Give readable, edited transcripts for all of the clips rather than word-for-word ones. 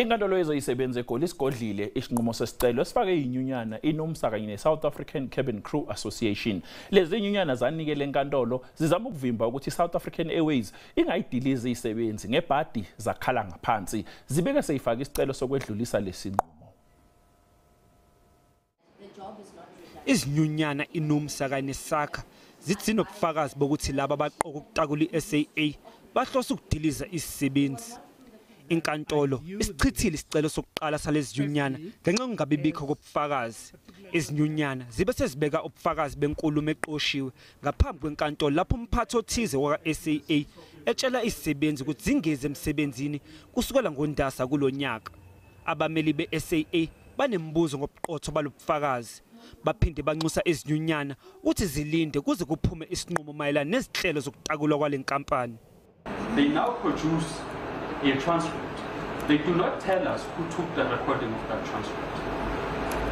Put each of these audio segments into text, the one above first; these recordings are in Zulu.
Inkantolo yezisebenzi eGoli isigodlile isinqumo sesicelo esifakwe yizinyunyana iNUMSA kanye neSouth African Cabin Crew Association. Lezinyunyana zanikela eNkantolo zizama ukuvimba ukuthi South African Airways ingayidilizi izisebenzi ngebhadi zakhala ngaphansi. Zibe seyifaka isicelo sokwedlulisa lesinqumo. Izinyunyana iNUMSA kanye neSAA zithi nobufakazi bokuthi laba abaqoka ukutakula iSAA bahlosa ukudiliza izisebenzi. Inkantolo isichithile isicelo sokuqala salezinyunyana ngenxa yokungabibikho kobufakazi. Izinyunyana zibe sezibeka ubufakazi benkulumo eqoshiwe ngaphambi kwenkantolo lapho umphathi othize wakwa-SAA etshela izisebenzi ukuthi zingeze emsebenzini kusukela ngoNdasa kulonyaka. Abameli be-SAA banembuzo ngobuqotho balobufakazi. Baphinde banxusa izinyunyana ukuthi zilinde kuze kuphume isinqumo mayelana nezinhlelo zokutakulwa kwale nkampani. They now produce a transcript. They do not tell us who took the recording of that transcript.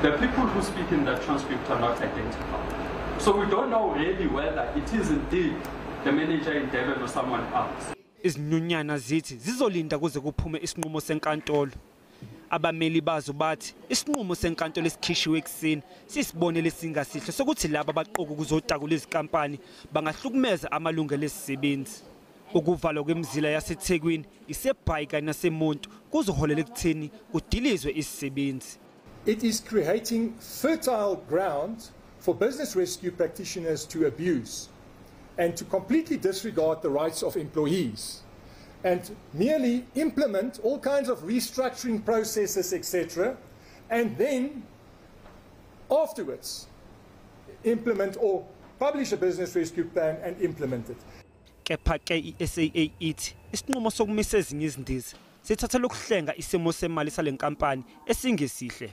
The people who speak in that transcript are not identified. So we don't know really whether it is indeed the manager in Durban or someone else. Izinyunyana zithi zizolinda kuze kuphume isinqumo senkantolo. Abameli bazo bathi isinqumo senkantolo esikhishwe ekseni sisibonele esingasihle sokuthi laba abaqoka ukuzotakula izikampani bangahlukumeza amalungelo esisebenzi. Ukuvalwa kwemizila yaseThekwini iseBhayi kanye naseMonti kuzoholela ekutheni kudilizwe isisebenzi. It is creating fertile ground for business rescue practitioners to abuse and to completely disregard the rights of employees and merely implement all kinds of restructuring processes, etc., and then afterwards implement or publish a business rescue plan and implement it. Kepha ke iSAA ithi isinqumo sokumisa ezinye izindiza sithatha lokuhlenga isimo semali sale nkampani esingesihle.